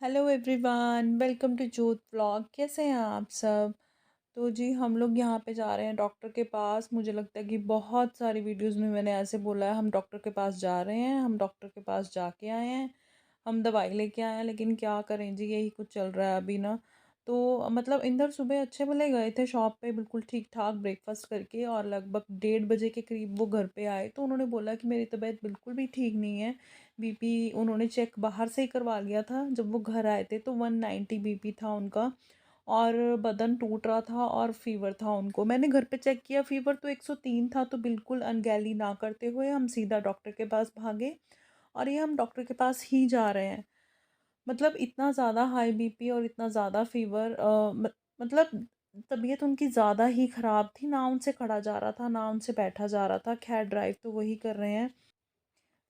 Hello everyone, welcome to जोत vlog. कैसे हैं आप सब? तो जी हम लोग यहाँ पे जा रहे हैं डॉक्टर के पास। मुझे लगता है कि बहुत सारी वीडियोस में मैंने ऐसे बोला है, हम डॉक्टर के पास जा रहे हैं, हम डॉक्टर के पास जाके आए हैं, हम दवाई लेके आए हैं। लेकिन क्या करें जी, यही कुछ चल रहा है अभी ना। तो मतलब इंदर सुबह अच्छे भले गए थे शॉप पे, बिल्कुल ठीक ठाक ब्रेकफास्ट करके, और लगभग 1:30 बजे के करीब वो घर पे आए। तो उन्होंने बोला कि मेरी तबीयत बिल्कुल भी ठीक नहीं है। बीपी उन्होंने चेक बाहर से ही करवा लिया था। जब वो घर आए थे तो 190 बीपी था उनका, और बदन टूट रहा था और फीवर था उनको। मैंने घर पे चेक किया, फीवर तो 103 था। तो बिल्कुल अनगैली ना करते हुए हम सीधा डॉक्टर के पास भागे, और ये हम डॉक्टर के पास ही जा रहे हैं। मतलब इतना ज़्यादा हाई बीपी और इतना ज़्यादा फीवर, मतलब तबीयत उनकी ज़्यादा ही ख़राब थी। ना उनसे खड़ा जा रहा था, ना उनसे बैठा जा रहा था। खैर ड्राइव तो वही कर रहे हैं।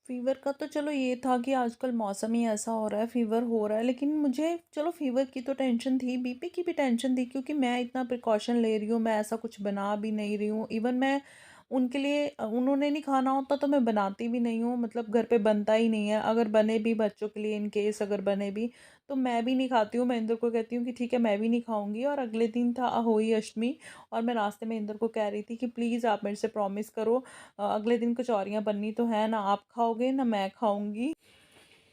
फ़ीवर का तो चलो ये था कि आजकल मौसम ही ऐसा हो रहा है, फ़ीवर हो रहा है। लेकिन मुझे चलो फ़ीवर की तो टेंशन थी, बीपी की भी टेंशन थी, क्योंकि मैं इतना प्रिकॉशन ले रही हूँ, मैं ऐसा कुछ बना भी नहीं रही हूँ। इवन मैं उनके लिए उन्होंने नहीं खाना होता तो मैं बनाती भी नहीं हूँ, मतलब घर पे बनता ही नहीं है। अगर बने भी बच्चों के लिए, इन केस अगर बने भी, तो मैं भी नहीं खाती हूँ। मैं इंदर को कहती हूँ कि ठीक है मैं भी नहीं खाऊँगी। और अगले दिन था अहोई अष्टमी, और मैं रास्ते में इंदर को कह रही थी कि प्लीज़ आप मेरे से प्रॉमिस करो, अगले दिन कचौरियाँ बननी तो है ना, आप खाओगे ना मैं खाऊंगी।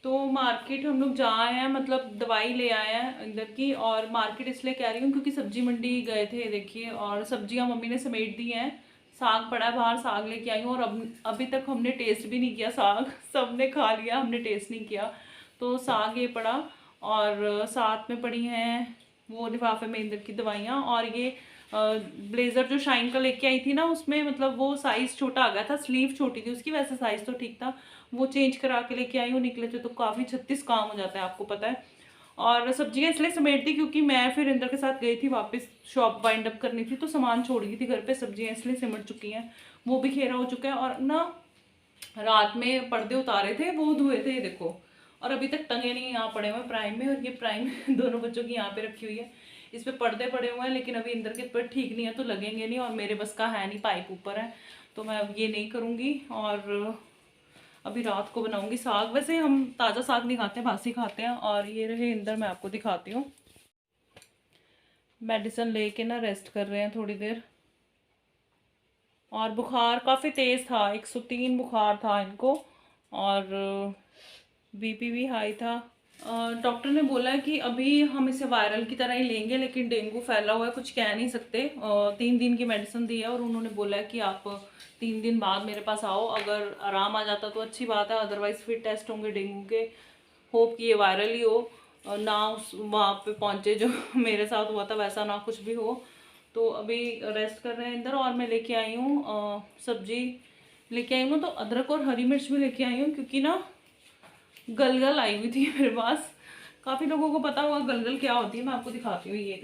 तो मार्केट हम लोग जा आए हैं, मतलब दवाई ले आए हैं अंदर की। और मार्केट इसलिए कह रही हूँ क्योंकि सब्जी मंडी गए थे देखिए, और सब्जियां मम्मी ने समेट दी हैं। साग पड़ा है बाहर, साग लेके आई हूँ। और अब अभी तक हमने टेस्ट भी नहीं किया साग सबने खा लिया, हमने टेस्ट नहीं किया। तो साग ये पड़ा, और साथ में पड़ी हैं वो लिफाफे में इंदर की दवाइयाँ। और ये ब्लेज़र जो शाइन का लेके आई थी ना, उसमें मतलब वो साइज़ छोटा आ गया था, स्लीव छोटी थी उसकी, वैसे साइज़ तो ठीक था। वो चेंज करा के लेके आई हूँ। निकले थे तो काफ़ी 36 काम हो जाता है, आपको पता है। और सब्जियां इसलिए समेट दी क्योंकि मैं फिर इंदर के साथ गई थी वापस, शॉप वाइंड अप करनी थी, तो सामान छोड़ गई थी घर पे। सब्जियां इसलिए सिमट चुकी हैं, वो भी खेरा हो चुका है। और ना रात में पर्दे उतारे थे, वो धुए थे, ये देखो। और अभी तक टंगे नहीं, यहाँ पड़े हुए प्राइम में। और ये प्राइम दोनों बच्चों की यहाँ पे रखी हुई है, इस पे पर्दे पड़े हुए हैं। लेकिन अभी इंदर के पर ठीक नहीं है तो लगेंगे नहीं, और मेरे बस का है नहीं, पाइप ऊपर है, तो मैं अब ये नहीं करूँगी। और अभी रात को बनाऊंगी साग। वैसे हम ताज़ा साग नहीं खाते, बासी खाते हैं। और ये रहे इंदर, मैं आपको दिखाती हूँ। मेडिसिन लेके ना रेस्ट कर रहे हैं थोड़ी देर। और बुखार काफ़ी तेज़ था, 103 बुखार था इनको, और बीपी भी हाई था। डॉक्टर ने बोला है कि अभी हम इसे वायरल की तरह ही लेंगे, लेकिन डेंगू फैला हुआ है, कुछ कह नहीं सकते। 3 दिन की मेडिसिन दी है, और उन्होंने बोला है कि आप 3 दिन बाद मेरे पास आओ। अगर आराम आ जाता तो अच्छी बात है, अदरवाइज फिर टेस्ट होंगे डेंगू के। होप कि ये वायरल ही हो, ना उस वहाँ पे पहुँचे जो मेरे साथ हुआ था वैसा ना कुछ भी हो। तो अभी रेस्ट कर रहे हैं इंदर। और मैं लेके आई हूँ सब्जी लेके आई हूँ, तो अदरक और हरी मिर्च भी लेके आई हूँ, क्योंकि ना गलगल आई हुई थी मेरे पास। काफ़ी लोगों को पता होगा गलगल क्या होती है, मैं आपको दिखाती हूँ। ये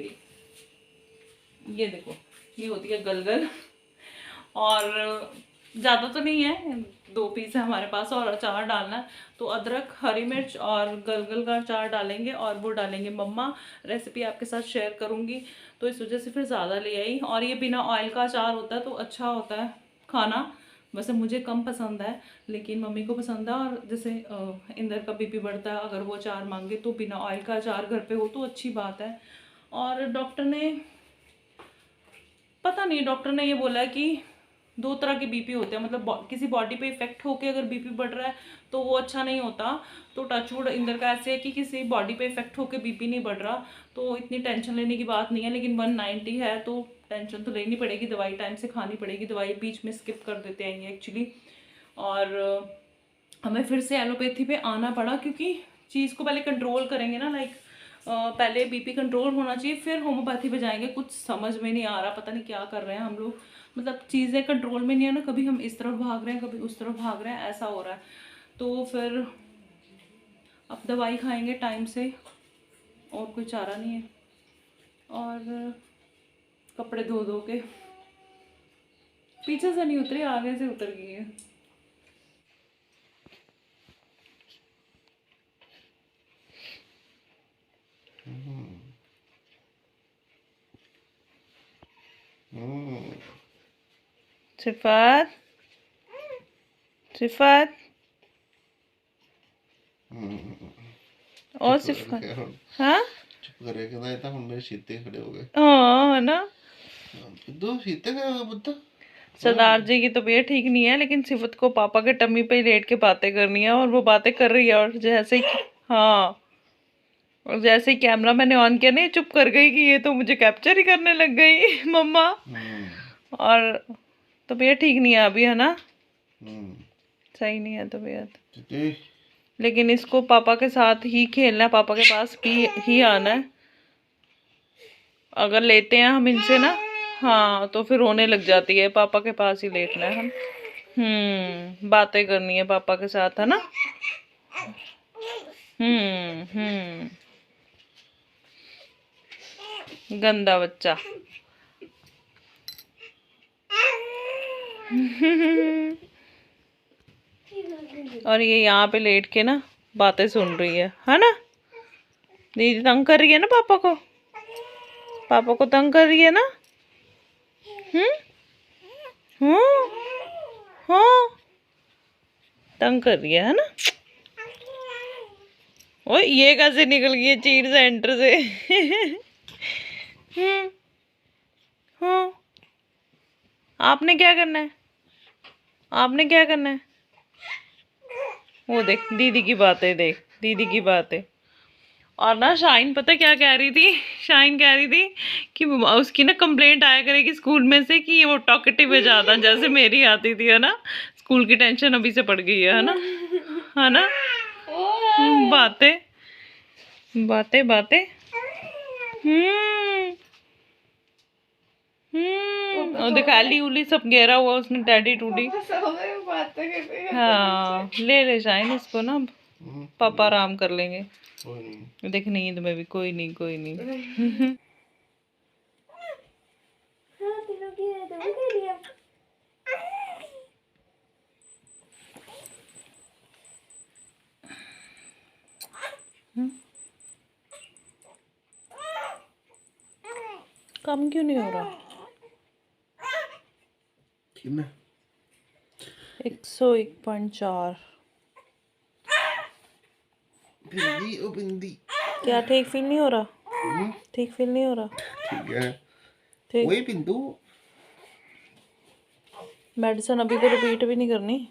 देखो, ये होती है गलगल। और ज़्यादा तो नहीं है, 2 पीस है हमारे पास, और अचार डालना है। तो अदरक, हरी मिर्च और गलगल का अचार डालेंगे, और वो डालेंगे मम्मा। रेसिपी आपके साथ शेयर करूँगी, तो इस वजह से फिर ज़्यादा ले आई। और ये बिना ऑयल का अचार होता है तो अच्छा होता है खाना। वैसे मुझे कम पसंद है, लेकिन मम्मी को पसंद है। और जैसे इंदर का बीपी बढ़ता है, अगर वो अचार मांगे तो बिना ऑयल का अचार घर पे हो तो अच्छी बात है। और डॉक्टर ने, पता नहीं, डॉक्टर ने ये बोला है कि 2 तरह के बीपी होते हैं, मतलब किसी बॉडी पे इफेक्ट होके अगर बीपी बढ़ रहा है तो वो अच्छा नहीं होता। तो टचवुड इंदर का ऐसे है कि किसी बॉडी पे इफेक्ट होके बीपी नहीं बढ़ रहा, तो इतनी टेंशन लेने की बात नहीं है। लेकिन 190 है तो टेंशन तो लेनी पड़ेगी, दवाई टाइम से खानी पड़ेगी, दवाई बीच में स्किप कर देते हैं ये एक्चुअली। और हमें फिर से एलोपैथी पे आना पड़ा, क्योंकि चीज़ को पहले कंट्रोल करेंगे ना, लाइक पहले बीपी कंट्रोल होना चाहिए, फिर होम्योपैथी पे जाएंगे। कुछ समझ में नहीं आ रहा, पता नहीं क्या कर रहे हैं हम लोग, मतलब चीज़ें कंट्रोल में नहीं है ना, कभी हम इस तरफ भाग रहे हैं, कभी उस तरफ भाग रहे हैं, ऐसा हो रहा है। तो फिर अब दवाई खाएंगे टाइम से, और कोई चारा नहीं है। और कपड़े धो धो के, पीछे से नहीं उतरे, आगे से उतर गई है। सिफात, सिफात, और सिर्फ हाँ चुप करे कहता था हम मेरे सीते खड़े हो गए। हाँ है ना, दो सीते खड़े हो गए बुद्धा। सरदार जी की तबीयत ठीक नहीं है, लेकिन सिफत को पापा के टम्मी पे ही लेट के बातें करनी है, और वो बातें कर रही है। और जैसे ही हाँ, और जैसे ही कैमरा मैंने ऑन किया नहीं, चुप कर गई कि ये तो मुझे कैप्चर ही करने लग गई मम्मा। और तबीयत ठीक नहीं है अभी, है ना, सही नहीं है तबीयत, लेकिन इसको पापा के साथ ही खेलना है, पापा के पास ही आना है। अगर लेते हैं हम इनसे ना, हाँ, तो फिर रोने लग जाती है, पापा के पास ही लेटना है हम। बातें करनी है पापा के साथ, है ना। गंदा बच्चा। और ये यहाँ पे लेट के ना बातें सुन रही है ना। दीदी तंग कर रही है ना पापा को, पापा को तंग कर रही है ना। हाँ हाँ, तंग कर रही है ना। ओए ये कैसे निकल गई है चीर सेंटर से। हाँ, आपने क्या करना है, आपने क्या करना है। वो देख दीदी की बातें, देख दीदी की बातें। और ना शाइन पता क्या कह रही थी, शाइन कह रही थी कि उसकी ना कंप्लेंट आया करेगी स्कूल में से कि वो टॉकेटिव है ज़्यादा, जैसे मेरी आती थी, है ना। स्कूल की टेंशन अभी से पड़ गई है ना, है ना। बातें बातें बातें। और दिखा ली उली सब घेरा हुआ उसने, टैडी टूडी। हाँ ले ले शाइन इसको ना, पापा आराम कर लेंगे। देख नींद में भी कोई नहीं, कोई नहीं। कम क्यों नहीं हो रहा। 101.4। बिंदी ओ बिंदी, क्या ठीक फील नहीं हो रहा, ठीक फील नहीं हो रहा। ठीक है, ठीक, वही बिंदु। मेडिसिन अभी तो रिपीट भी नहीं करनी,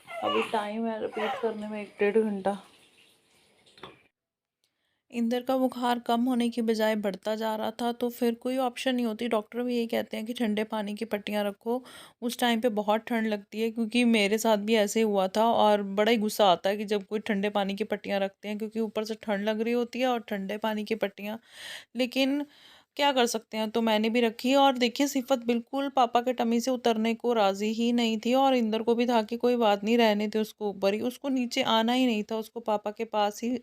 अभी टाइम है रिपीट करने में 1-1.5 घंटा। इंदर का बुखार कम होने की बजाय बढ़ता जा रहा था, तो फिर कोई ऑप्शन नहीं होती। डॉक्टर भी यही कहते हैं कि ठंडे पानी की पट्टियाँ रखो। उस टाइम पे बहुत ठंड लगती है, क्योंकि मेरे साथ भी ऐसे हुआ था, और बड़ा ही गुस्सा आता है कि जब कोई ठंडे पानी की पट्टियाँ रखते हैं, क्योंकि ऊपर से ठंड लग रही होती है और ठंडे पानी की पट्टियाँ। लेकिन क्या कर सकते हैं, तो मैंने भी रखी। और देखिए सिफत बिल्कुल पापा के टमी से उतरने को राज़ी ही नहीं थी, और इंदर को भी था कि कोई बात नहीं, रहने थे उसको ऊपर ही, उसको नीचे आना ही नहीं था, उसको पापा के पास ही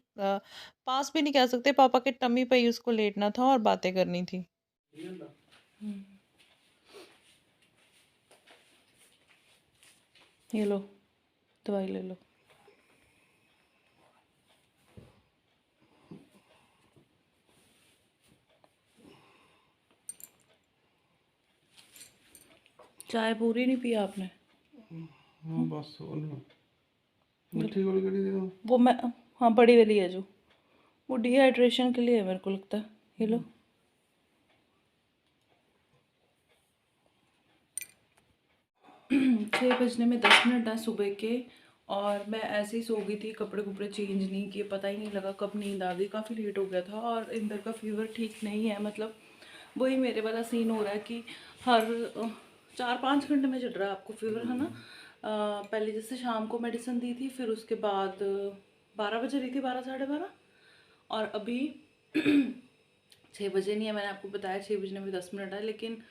पास भी नहीं कह सकते, पापा के टमी पे ही उसको लेटना था और बातें करनी थी। ये लो दवाई ले लो। चाय पूरी नहीं पिया आपने। हाँ बस मिठी गोली कड़ी दे दो। वो मैं, हाँ बड़ी वाली है जो, वो डिहाइड्रेशन के लिए है मेरे को लगता है। ये लो। 6 बजने में 10 मिनट है सुबह के, और मैं ऐसे ही सो गई थी, कपड़े कुपड़े चेंज नहीं किए, पता ही नहीं लगा कब नींद आ गई, काफ़ी लेट हो गया था। और इंदर का फीवर ठीक नहीं है, मतलब वही मेरे वाला सीन हो रहा है कि हर 4-5 घंटे में चढ़ रहा है आपको फीवर, है ना। पहले जैसे शाम को मेडिसिन दी थी, फिर उसके बाद 12 बजे रही थी, 12-12:30, और अभी 6 बजे नहीं है, मैंने आपको बताया 6 बजने में 10 मिनट है, लेकिन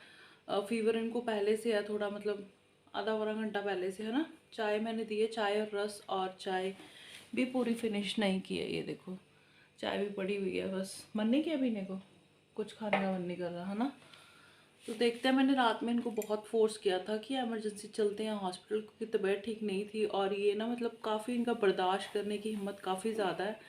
फीवर इनको पहले से है थोड़ा, मतलब आधा घंटा पहले से, है ना। चाय मैंने दी है, चाय और रस, और चाय भी पूरी फिनिश नहीं की है, ये देखो चाय भी पड़ी हुई है, बस मन नहीं किया पीने को, कुछ खाने का मन नहीं कर रहा, है ना। तो देखते हैं, मैंने रात में इनको बहुत फोर्स किया था कि एमरजेंसी चलते हैं हॉस्पिटल, क्योंकि तबीयत ठीक नहीं थी, और ये ना मतलब काफ़ी इनका बर्दाश्त करने की हिम्मत काफ़ी ज़्यादा है।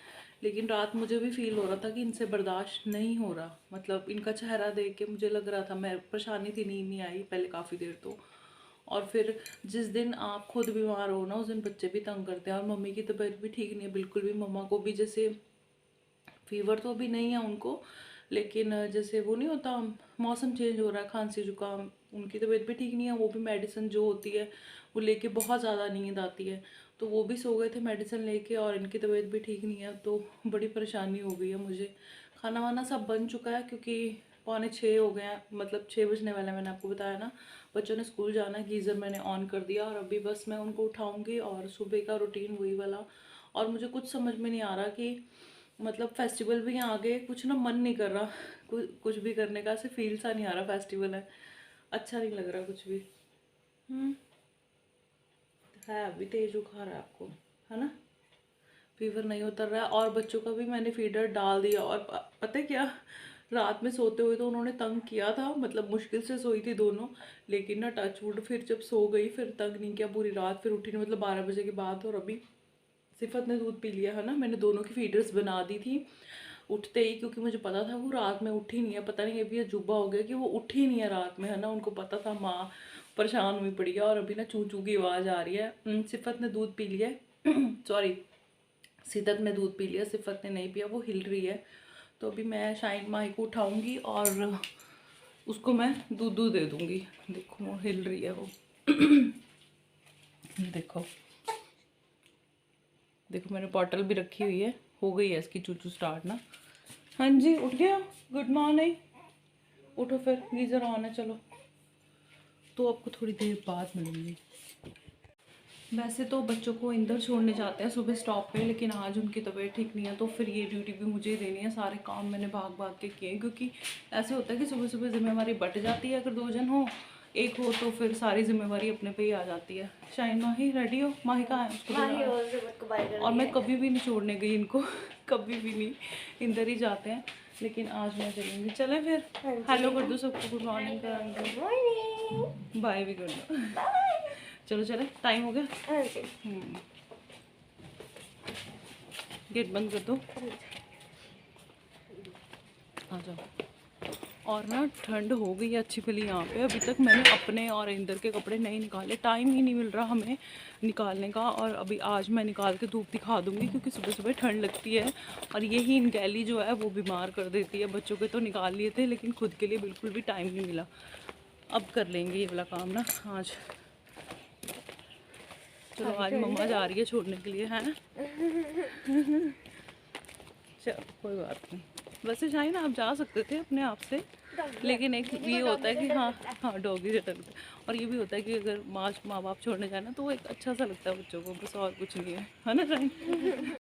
लेकिन रात मुझे भी फील हो रहा था कि इनसे बर्दाश्त नहीं हो रहा, मतलब इनका चेहरा देख के मुझे लग रहा था, मैं परेशानी थी, नींद नहीं आई पहले काफ़ी देर तो। और फिर जिस दिन आप खुद बीमार हो ना, उस दिन बच्चे भी तंग करते हैं। और मम्मी की तबीयत भी ठीक नहीं है बिल्कुल भी। मम्मा को भी जैसे फीवर तो अभी नहीं है उनको, लेकिन जैसे वो नहीं होता, मौसम चेंज हो रहा है, खांसी जुकाम, उनकी तबीयत भी ठीक नहीं है। वो भी मेडिसिन जो होती है वो लेके बहुत ज़्यादा नींद आती है, तो वो भी सो गए थे मेडिसिन लेके, और इनकी तबीयत भी ठीक नहीं है, तो बड़ी परेशानी हो गई है मुझे। खाना वाना सब बन चुका है क्योंकि 5:45 हो गए हैं, मतलब 6 बजने वाला है, मैंने आपको बताया ना। बच्चों ने स्कूल जाना, गीज़र मैंने ऑन कर दिया और अभी बस मैं उनको उठाऊँगी और सुबह का रूटीन वही वाला। और मुझे कुछ समझ में नहीं आ रहा कि मतलब फेस्टिवल भी यहाँ आ गए, कुछ ना मन नहीं कर रहा कुछ भी करने का, ऐसे फील सा नहीं आ रहा फेस्टिवल है, अच्छा नहीं लग रहा कुछ भी। हम्म, है अभी तेज बुखार है आपको, है ना, फीवर नहीं उतर रहा है। और बच्चों का भी मैंने फीडर डाल दिया। और पता है क्या, रात में सोते हुए तो उन्होंने तंग किया था, मतलब मुश्किल से सोई थी दोनों, लेकिन ना टचवुड फिर जब सो गई फिर तंग नहीं किया पूरी रात, फिर उठी नहीं, मतलब 12 बजे के बाद। और अभी सिफत ने दूध पी लिया है ना, मैंने दोनों की फीडर्स बना दी थी उठते ही, क्योंकि मुझे पता था वो रात में उठी नहीं है। पता नहीं ये भी अजूबा हो गया कि वो उठी नहीं है रात में, है ना, उनको पता था। माँ परेशान हुई पड़ी है। और अभी ना चू चू की आवाज़ आ रही है। सिफत ने दूध पी लिया है सॉरी, सिदक ने दूध पी लिया, सिफत ने नहीं पिया, वो हिल रही है। तो अभी मैं शाइन माही को उठाऊंगी और उसको मैं दूध दूध दे दूंगी। देखो वो हिल रही है वो देखो देखो, मैंने बॉटल भी रखी हुई है, हो गई है इसकी चूचू स्टार्ट ना। हाँ जी, उठ गया, गुड मॉर्निंग, उठो फिर, गीज़र ऑन है, चलो। तो आपको थोड़ी देर बाद मिलूंगी। वैसे तो बच्चों को इंदर छोड़ने जाते हैं सुबह स्टॉप पे, लेकिन आज उनकी तबीयत ठीक नहीं है, तो फिर ये ड्यूटी भी मुझे ही देनी है। सारे काम मैंने भाग भाग के किए, क्योंकि ऐसे होता है कि सुबह सुबह जिम्मेवारी बट जाती है। अगर 2 जन हो, एक हो, तो फिर सारी जिम्मेवारी अपने पे ही आ जाती है। शाइन माही रेडी हो, माही कहाँ है, उसको और मैं कभी भी नहीं छोड़ने गई इनको कभी भी नहीं, इंदर ही जाते हैं। लेकिन आज मैं चलूँगी, चले फिर। हेलो कर दो सबको, गुड मॉर्निंग कर, बाय भी कर दो। चलो चले, टाइम हो गया। गेट बंद कर दो, आ जाओ। और ना ठंड हो गई है अच्छी भली यहाँ पे। अभी तक मैंने अपने और इंदर के कपड़े नहीं निकाले, टाइम ही नहीं मिल रहा हमें निकालने का। और अभी आज मैं निकाल के धूप दिखा दूँगी, क्योंकि सुबह सुबह ठंड लगती है। और यही इनगैली जो है वो बीमार कर देती है। बच्चों के तो निकाल लिए थे, लेकिन खुद के लिए बिल्कुल भी टाइम नहीं मिला। अब कर लेंगे ये वाला काम ना आज। चलो आज मम्मा जा रही है छोड़ने के लिए, है ना। चलो कोई बात नहीं। वैसे शायद आप जा सकते थे अपने आप से, लेकिन एक ये होता है कि हाँ डॉगी से डरते हैं। और ये भी होता है कि अगर माँ बाप छोड़ने जाए ना, तो वो एक अच्छा सा लगता है बच्चों को, बस और कुछ नहीं है ना शायद।